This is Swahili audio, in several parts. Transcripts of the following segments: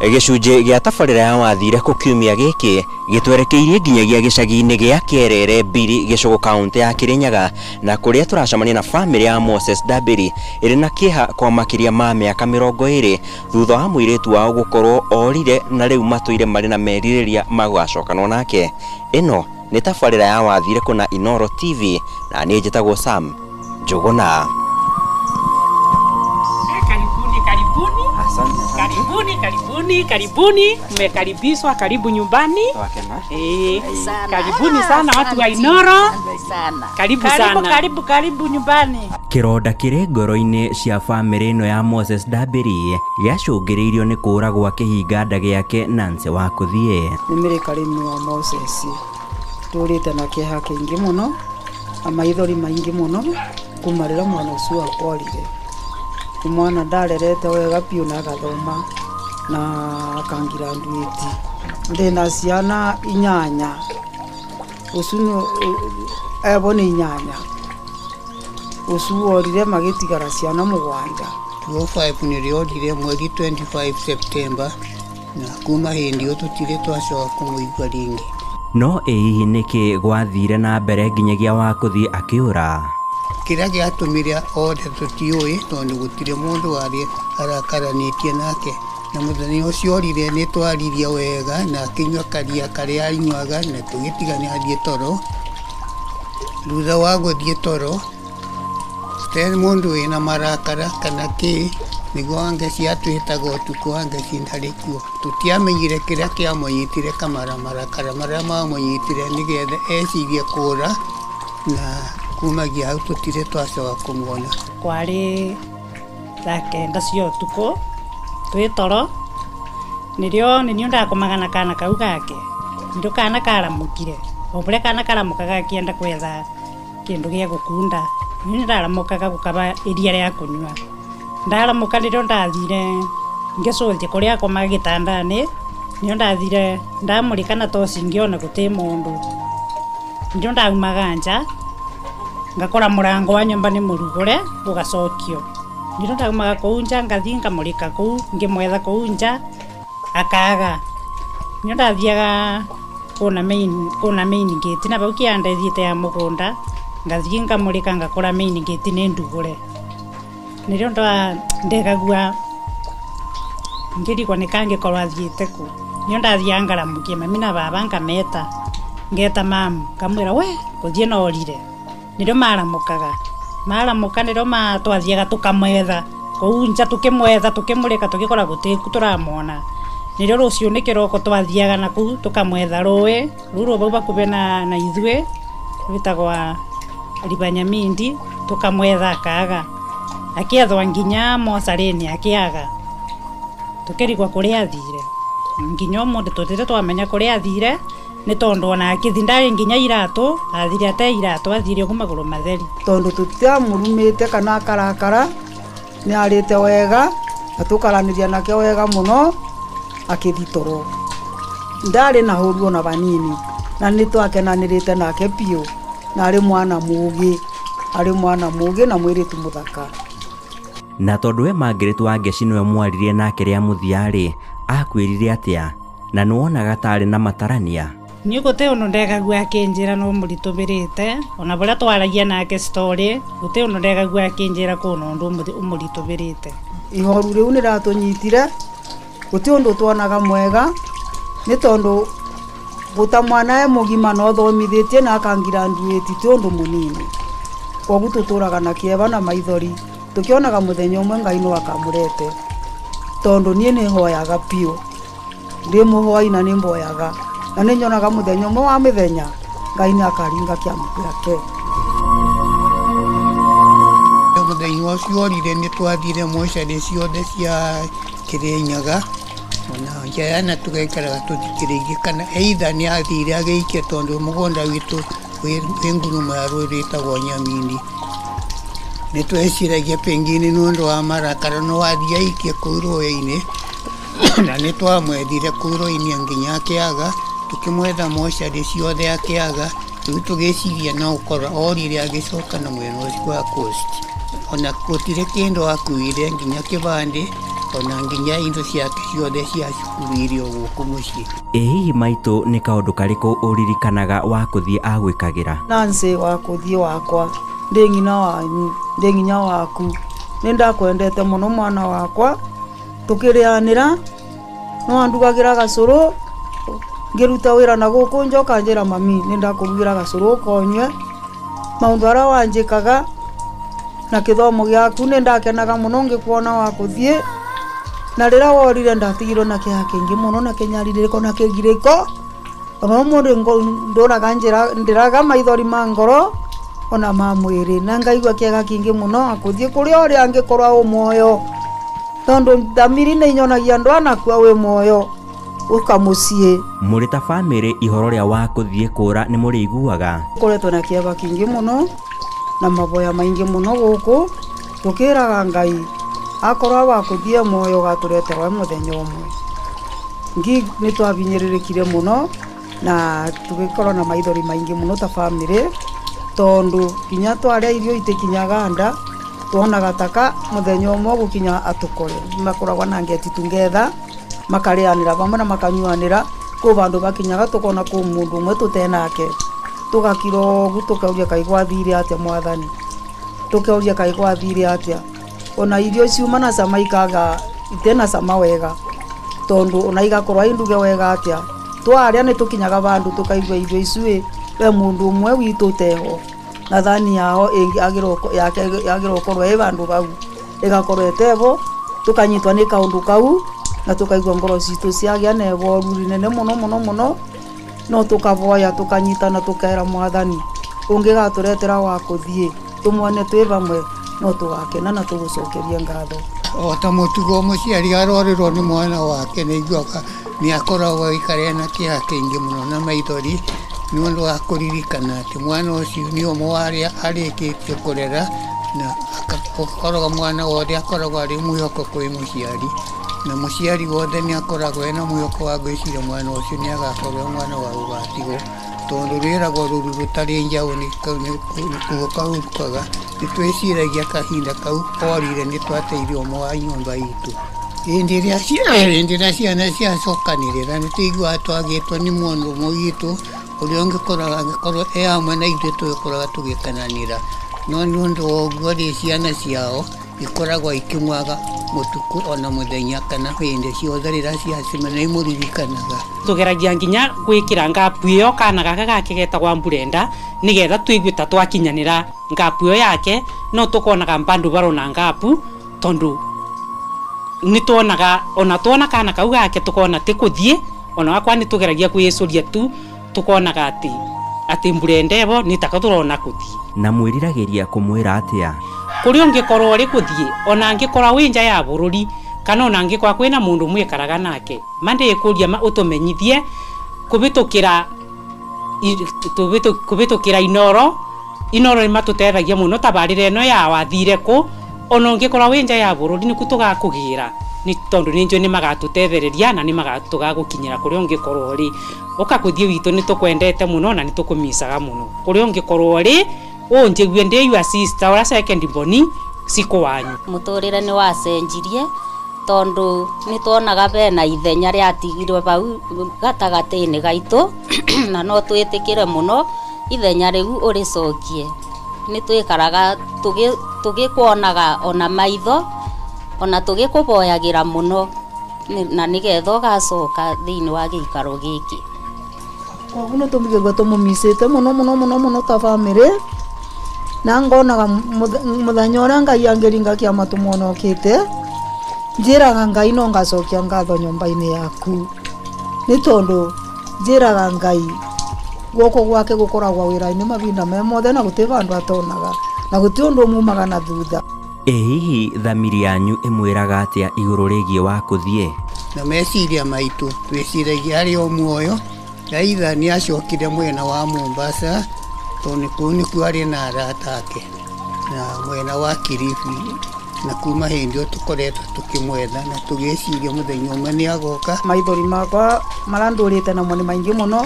Gicunji gia tabarĩra ya wathire ku kiumia giki gitwerekeirie nginyagia gicagi-inĩ gia Kierere Mbiri Gĩcũgũ kaunti ya Kirinyaga, na kuria turacemania na family ya Moses Ndambĩri ĩrĩ na kĩeha kwa makiria ma mĩaka 20 thutha wa mũirĩtu wao gũkorwo orire na rĩu matũire marĩ na merirĩria magacokanwo nake. Ĩno nĩ tabarĩra ya wathire kuna Inooro TV na niĩ njĩtagwo Sam Njuguna. Karibuni, mmekaribishwa, karibu nyumbani. Karibuni sana watu wa Inooro. Karibu nyumbani. Kironda kiri ngoro-inĩ cia family ĩno ya Moses Ndambĩri gĩacũngĩrĩirio nĩ kũũragwo kĩhinga nda gĩake Nancy wa Kuthie. Nĩmĩrĩkarĩmi wa Moses tũrĩte na kĩeha kĩingĩ mũno na maithori maingĩ mũno kuma rĩrĩa mwana ũcio akorire. Mwana ndarerete wega piũ na agathoma na akangiranduĩti. Ndĩna ciana 8 ũcio ebone 8 ũcio orire magĩtigara ciana 7. 5 nĩrĩorire mweri 25 September na kuma hĩndĩ ĩyo tũtirĩ twacoka kũmũigua rĩngĩ. No hihi nĩkĩ gwathire na mbere nginyagia wa Kuthie akĩũra? Kĩrĩa gĩatũmire othe tũtiũĩ tondũ gũtirĩ mũndũ warĩ arakaranĩtie nake, na mũthenya ũcio orire nĩ twaririe wega na akĩnyua karia karĩa anyuaga na tũgĩtiga nĩ athiĩ toro. Thutha wa gũthiĩ toro tena mũndũ wĩna marakara kana kĩ nĩguo angeci atwĩtaga ũtukũ angeci ndarĩ kuo. Tũtiamenyire kĩrĩa kĩamũnyitire marakara marĩa mamũnyitire nĩgetha ecirie kũũra, na kumagia hau tũtirĩ twacoka kũmuona. Kwarĩ thaa 9 cia ũtukũ twĩ toro, nĩniĩ ndakomaga na kana kau gake. Nĩrĩo kana karamũkire, o ũrĩa kana karamũkaga gakĩenda gwetha kĩndũ gĩa gũkunda. Niĩ ndaramũkaga gũkaba iria rĩa kũnyua. Ndaramũka nĩrĩo ndathire ngĩcũnje kũrĩa akomaga gĩtanda-inĩ, nĩrĩo ndathire ndamũrĩka na toci ngĩona gũtĩ mũndũ. Nĩrĩo ndaumaga nja ngakora mũrango wa nyũmba nĩ mũrugũre ũgacokio. Nĩrĩo ndaumaga kũu nja ngathiĩ ngamũrĩka kũu ngĩmwetha kũu nja akaga. Nĩrĩo ndathiaga kũna main gate na bau kĩanda thiĩte ya mũgũnda ngathiĩ ngamũrĩka ngakora main gate nĩ ndugũre. Nĩrĩo ndegagua ngĩrigwo nĩ kangĩkorwo athiĩte kũ. Nĩrĩo ndathiaga ngaramũkia mami na baba ngameta, ngeta mamu ngamwĩra we Kuthie norire. Nĩrĩo maramũka nĩrĩo twathiaga tũkamwetha kũu nja tũkĩmwetha tũkĩmũrĩka tũgĩkora gũtĩku tũramwona. Nĩrĩo rũciũ nĩ kĩroko twathiaga nakũu tũkamwetha rũĩ rũrũ bau bakuhĩ na ithuĩ rwĩtagwo Ribanyamindi, tũkamwetha akaga. Akĩethwa nginya mocarĩ-inĩ akĩaga. Tũkĩrigwo kũrĩa athire. Nginya ũmũthĩ tũtĩte twamenya kũrĩa athire nĩ tondũ ona akĩthi ndarĩ nginya iratũ, athire ate iratũ athire ũguo magũrũ matheri. Tondũ tũtiamũrumĩte kana akarakara, nĩ arĩte wega na tũkaranĩria nake wega mũno akĩthi toro. Ndarĩ na hũru ona banini na nĩ twakenanĩrĩte nake piũ, na arĩ mwana mũũgĩ na mwĩrĩtu mũthaka. Na tondũ we Margaret wa Ngeci nĩwe mwaririe nake rĩa mũthia-rĩ, akwĩrire atĩa na nĩwonaga tarĩ na matarania? Niĩ gũtĩ ũndũ ndegagua akĩnjĩra no mũritũbĩrĩte, ona bũrĩa twaragia nake story gũtĩ ũndũ ndegagua akĩnjĩra kũna ũndũ ũmũritũbĩrĩte. Ihoru rĩu nĩratũnyitire, gũtĩ ũndũ twonaga mwega nĩ tondũ gũta mwana mũgima no thomithĩtie na akangiranduĩti ti ũndũ mũnini. Koguo tũtũraga na kĩeba na maithori tũkĩonaga mũthenya ũmwe Ngai no akamũrete, tondũ niĩ nĩ hoyaga piũ, ndĩ mũhoi na nĩ mboyaga na nĩ nyonaga mũthenya ũmwe wa mĩthenya Ngai nĩ akaringa kĩama gĩake. Mũthenya ũcio orire nĩ twathire mocarĩ ciothe cia Kirinyaga, ona njayana tũgaikaraga tũthikĩrĩirie kana either nĩ athire agĩikia tondũ mũgũnda witũ wĩ ngurumo ya rũĩ rwĩtagwo Nyamindi. Nĩ tweciragia pengine nĩ ũndũ wa marakara no athiĩ aikie kũu rũĩ-inĩ na nĩ twamwethire kũu rũĩ-inĩ nginya akĩaga, tũkĩmwetha mocarĩ ciothe akĩaga. Rĩu tũgĩciria no gũkorwo orire agĩcoka na mwena ũcio wa Coast. Ona gũtirĩ kĩndũ akuire nginya kĩbandĩ ona nginya indo ciake ciothe cia cukuru irio gũkũ mũciĩ. Hihi maitũ nĩ kaũndũ karĩkũ ũririkanaga wa kũthiĩ agwĩkagĩra? Nancy wa kũthiĩ wakwa ndĩ ng'ina wanyu ndĩ nginya waku nĩ ndakwendete mũno mwana wakwa tũkĩrĩanĩra no andugagĩra gacũrũ ngĩruta wĩra na gũkũ njoka njĩra mami nĩ ndakũrugĩra gacũrũ konywe maũndũ arĩa wanjĩkaga na kĩthomo gĩaku nĩ ndakenaga mũno ngĩkuona wa kũthiĩ na rĩrĩa worire ndatigirwo na kĩeha kĩingĩ mũno na kĩnyarirĩko na kĩgirĩko ona mũndũ ndũraga ndĩraga maithori ma ngoro ona ma mwĩrĩ na ngaigua kĩeha kĩingĩ mũno akũthiĩ kũrĩa ũrĩa angĩkorwo muoyo tondũ thamiri nĩ inyonagia andũ anakua wĩ muoyo uka mũciĩ. Mũrĩ ta bamĩrĩ ihoro rĩa wa kũthiĩ kũra nĩ mũrĩ iguaga? Koretwo na kĩeha kĩingĩ mũno na maboya maingĩ mũno gũkũ tũkĩraga Ngai akorwo wa kũthiĩ muoyo gatũreterwo mũthenya ũmwe. Nĩ twabinyĩrĩrĩkire mũno na tũgĩkorwo na maithori maingĩ mũno ta bamĩrĩ tondũ kinya twarĩa irio itikinyaga nda tuonaga taka mũthenya ũmwe gũkinya atũkore makoragwo na ngeti tungetha makarĩanĩra bamwe na makanyuanĩra kũ bandũ bakinyaga tũkona kũ mũndũ ũmwe tũtenake tũgakira ũguo tũkauria Kai gwathire atĩa mwathani tũkauria Kai gwathire atĩa ona irio ciuma na cama ikaga itena cama wega tondũ ona igakorwo induge wega atĩa twarĩa nĩ tũkinyaga bandũ tũkaigua irio icuĩ we mũndũ ũmwe witũ teho na thani yao yagĩrwo korwo ĩ bandũ bau ĩgakorwo etevo tũkanyitwa nĩ kaũndũ kau na tũkaigua ngoro citũ ciagĩa na ivoru rinene mũno mũno mũno no tũkavoya tũkanyitana tũkera mwathani ũngĩgatũretera wa kũthiĩ tũmwone twĩ bamwe no tũgakena na tũgũcokeria ngatho. O ta mũtugo mũciari arorĩrwo nĩ mwana wake nĩ iguoka nĩ akoragwo aikarĩa na kĩeha kĩingĩ mũno na maithori nĩ ũndũ wa kũririkana atĩ mwana ũcio nĩ ũmwe wa arĩa arĩkĩtie kũrera na akoragwo mwana wothe akoragwo arĩ mwĩhoko kwĩ mũciari na mũciari wothe nĩ akoragwo ena mwĩhoko wa gwĩciria mwana ũcio nĩ agakorwo mwana wa ũgatigwo tondũ rĩragwo rũru rũtarĩ njaũ nĩkuo kahurũkaga nĩ twĩciragia kahinda kau orire nĩ twateithia ũmwe wa nyũmba itũ. Hĩndĩ ĩrĩa ciana ciacokanĩrĩra nĩ tũiguaga twagĩtwo nĩ mũndũ ũmwe witũ ũrĩa angĩkorwo e hamwe na ithuĩ tũgĩkoragwo tũgĩkananĩra no nĩ ũndũ wa ũguo rĩ ciana ciao ikoragwo ikĩmwaga mũtuku ona mũthenya kana hĩndĩ ciothe rĩrĩa ciacemania nĩ imũririkanaga. Tũgeragia nginya gwĩkĩra ngapu ĩyo kana gaka gake getagwa Brenda nĩgetha tũigue ta twakinyanĩra ngapu ĩyo yake no tũkonaga bandũ barona ngapu tondũ nĩ tuonaga ona tuona kana kau gake tũkona tĩ kũthiĩ ona wakwa nĩ tũgeragia kwĩyũria tu tũkonaga atĩ Brenda ĩbo nĩ taka tũrona kũthiĩ. Na mwĩriragĩria kũmwĩra atĩa? Kũrĩ ũngĩkorwo ũrĩ kũthiĩ ona angĩkorwo wĩ nja ya bũrũri kana ona angĩkorwo kwĩna mũndũ mwĩkaraga nake mandĩ kũria ũtũmenyithie kũbĩtũkĩra inoro nĩ matũteithagia mũno tabarĩra ĩno ya wathire kũ ona ũngĩkorwo wĩ nja ya bũrũri nĩku tũgakũgĩra nĩ tondũ nĩ njũĩ nĩ magatũtethereria na nĩ magatũgagũkinyĩra kũrĩa ũngĩkorwo ũrĩ ũka kũthiĩ witũ nĩ tũkwendete mũno na nĩ tũkũmicaga mũno kũrĩa ũngĩkorwo ũrĩ njĩgue ndĩ your sister ora second born siko wanyu. Mũtũrĩre nĩ wacenjirie tondũ nĩ tuonaga bena ithenya rĩatigirwe bau gatagatĩ-inĩ gaitũ na no twĩtĩkĩre mũno ithenya rĩu ũrĩcokie nĩ twĩkaraga tũgĩkuonaga ona maitho ona tũgĩkũboyagĩra mũno na nĩgetha ũgacoka thĩinĩ wa gĩikaro gĩkĩ. Koguo nĩ tũmĩigua tũmũmicĩte mũno mũno mũno mũno ta bamĩrĩ na ngonaga mũthenya ũrĩa Ngai angĩringa kĩama tũmwonokĩte njĩraga Ngai no ngacokia ngatho nyũmba-inĩ yaku nĩ tondũ njĩraga Ngai guoko gwake gũkoragwo wĩra-inĩ mabinda me mothe na gũtirĩ bandũ atonaga na gũtirĩ ũndũ umumaga na thutha. Hihi thamiri yanyu ĩmwĩraga atĩa igũrũ rĩgiĩ wa kũthiĩ? Na meciria maitũ twĩciragia arĩ o muoyo aitha nĩ acokire mwena wa Mombasa tondũ kũu nĩkuo arĩ na arata ake na mwena wa Kilifi na kuma hĩndĩ ĩyo tũkoretwo tũkĩmwetha na tũgĩciria mũthenya ũmwe nĩ agoka. Maithori makwa marandũrĩte namo nĩ maingĩ mũno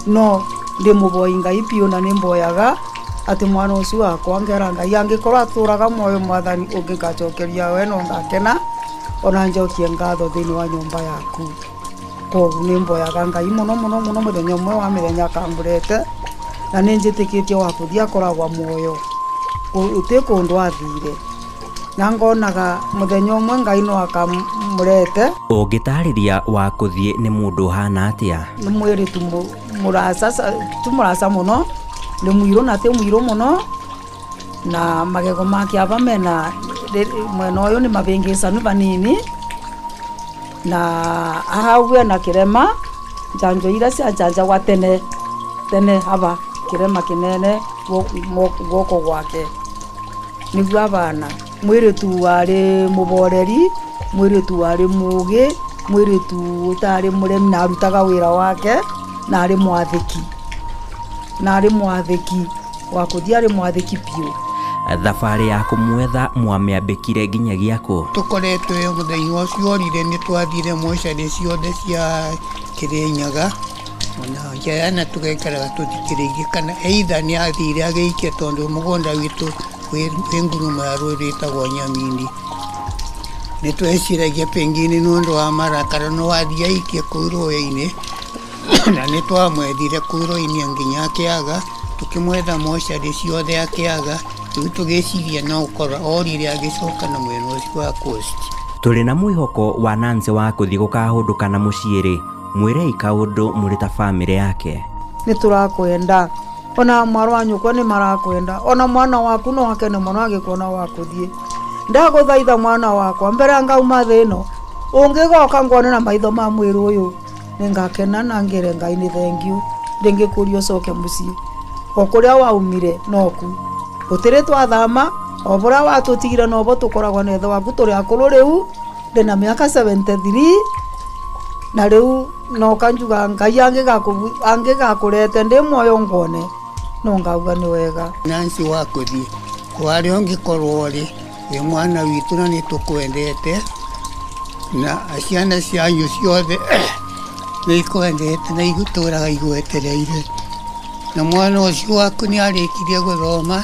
no ndĩmũboi Ngai biũ na nĩ mboyaga atĩ mwana ũcio wakwa ngera Ngai angĩkorwo atũraga muoyo mwathani ũngĩgacokeria we no ngakena ona njokie ngatho thiini wa nyumba yaku koguo nĩ mboyaga Ngai mũno mũno mũno mũthenya ũmwe wa mĩthenya akambũrete na nĩ njĩtĩkĩtie wa kũthiĩ akoragwo muoyo ũtĩ kũndũ athire na ngonaga mũthenya ũmwe Ngai no akamũrete. Ũngĩtarĩria wa kũthiĩ nĩ mũndũ hana atĩa? Nĩ mwĩrĩtu mũraca mũno, nĩ mũirũ na tĩ mũirũ mũno, na magego make ava mena mwena ũyũ nĩ mabĩngĩcanu vanini, na ahauwe na kĩrema njanjo iria cianjanjagwa tene ava kĩrema kĩnene guoko gwake nĩguo avana. Mwĩrĩtu warĩ mũboreri, mwĩrĩtu warĩ mũũgĩ, mwĩrĩtu ũtarĩ mũremi na arutaga wĩra wake, na arĩ mwathĩki wa kũthiĩ arĩ mwathĩki piũ. Thabarĩ ya kũmwetha mwamĩambĩkire nginyagia kũ? Tũkoretwo mũthenya ũcio orire nĩ twathire mocarĩ ciothe cia Kĩrĩnyaga ona njayana tũgaikaraga tũthikĩrĩirie kana either nĩ athire agĩikia tondũ mũgũnda witũ wĩ nguruma ya rũĩ rwĩtagwo Nyamindi. Nĩ tweciragia pengine nĩ ũndũ wa marakara no athiĩ aikie kũu rũĩ-inĩ na nĩ twamwethire kũu rũĩ-inĩ nginya Kĩaga, tũkĩmwetha mocarĩ ciothe ya Kĩaga, rĩu tũgĩciria no ũkora orire agĩcoka na mwena ũcio wa Coast. Tũrĩ na mwĩhoko wa Nancy wa kũthiĩ gũkahũndũka na mũciĩ-rĩ, mwĩrei kaũndũ mũrĩ ta bamĩrĩ yake. Nĩ tũrakwenda ona mwarũ wa nyũkwa nĩ marakwenda, ona mwana waku no akene mũno agĩkuona wa kũthiĩ. Ndagũthaitha mwana wakwa mbere ngauma thĩ ĩno ũngĩgoka ngone na maitho ma mwĩrĩ ũyũ nĩngakena na ngĩre Ngai nĩ thank you, ndĩngĩkũria ũcoke mũciĩ o kũrĩa waumire noku ũtĩrĩ twathama o bũrĩa watũtigire no bo tũkoragwo na ithe waku tũrĩ akũrũ rĩu ndĩna mĩaka 73 na rĩu no kanjuga Ngai angĩgakũrete ndĩ muoyo ngone no ngauga nĩ wega. Nancy wa kũthiĩ warĩ ũngĩkorwo ũrĩ wĩ mwana witũ na nĩ tũkwendete na ciana cianyu ciothe nĩ ikwendete na igũtũraga igwetereire, na mwana ũcio waku nĩ arĩkirie gũthoma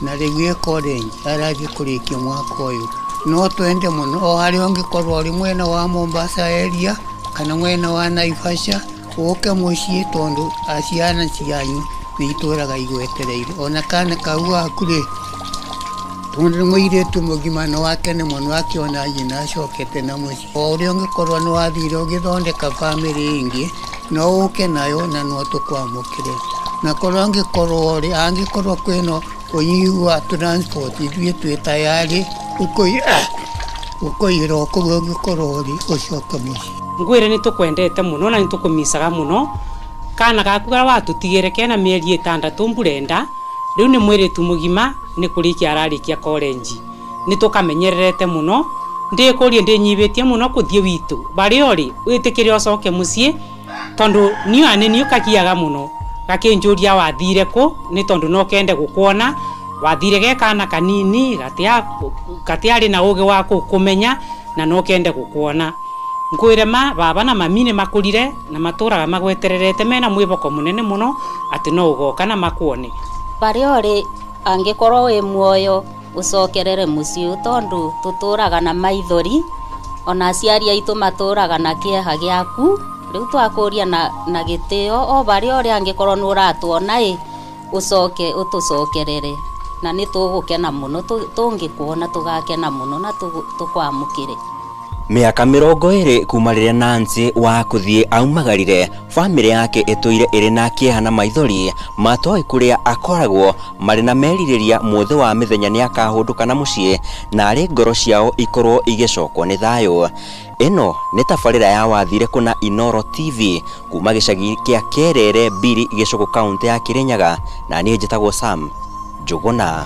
na rĩu college arathiĩ kũrĩkia mwaka ũyũ. No twende mũno o harĩa ũngĩkorwo ũrĩ mwena wa Mombasa area kana mwena wa Naivasha ũke mũciĩ tondũ ciana cianyu nĩ itũraga igwetereire. Ona kana kau gaku rĩ tondũ nĩ mũirĩtu mũgima no akene mũno akĩona nyina acokete na mũciĩ. O ũrĩa ũngĩkorwo nĩ wathire ũgĩthondeka bamĩrĩ ĩngĩ no ũke nayo na no tũkwamũkĩre. Na korwo angĩkorwo kwĩna ũnyihu wa transport ithuĩ twĩ tayarĩ ũkũira o kũu ũngĩkorwo ũrĩ ũcoke mũciĩ. Ngwĩre nĩ tũkwendete mũno na nĩ tũkũmicaga mũno. Kana gaku gara watũtigĩre kena mĩeri 6 mburenda rĩu nĩ mwĩrĩtu mũgima nĩ kũrĩkia ararĩkia college. Nĩ tũkamenyererete mũno, ndĩkũrie ndĩnyibĩtie mũno kũthiĩ witũ barĩ orĩ wĩtĩkĩre ũcoke mũciĩ tondũ niĩ kakiaga mũno gakĩnjũria wathire kũ nĩ tondũ no kende gũkuona wathire gekana kanini gatiarĩ na ũgĩ wa kũmenya na no kende gũkuona. Ngwĩre baba na mami nĩ makũrire na matũraga magwetererete mena mwĩboko mũnene mũno atĩ no ũgoka na makuone. Barĩ orĩ angĩkorwo wĩ muoyo ũcokerere mũciĩ tondũ tũtũraga na maithori ona aciari aitũ matũraga na kĩeha gĩaku. Rĩu twakũria na gĩtĩo o barĩ orĩ angĩkorwo nĩ ũratuona ũcoke ũtũcokerere na nĩ tũgũkena mũno, tũngĩkuona tũgakena mũno na tũkwamũkĩre. Mĩaka 20 kuma rĩrĩa Nancy wa kũthiĩ aumagarire, bamĩrĩ yake ĩtũire ĩrĩ na kĩeha na maithori matoĩ kũrĩa akoragwo marĩ na merirĩria mũthĩ wa mĩthenya nĩ akahũndũka na mũciĩ na arĩ ngoro ciao ikorwo igĩcokwo nĩ thayũ. Ĩno nĩ tabarĩra ya Wathire Kũna Inooro TV kuma gĩcagi kĩa Kerere Biri Gĩcũgũ kaunti ya Kĩrĩnyaga, na niĩ njĩtagwo Sam Njũgũna.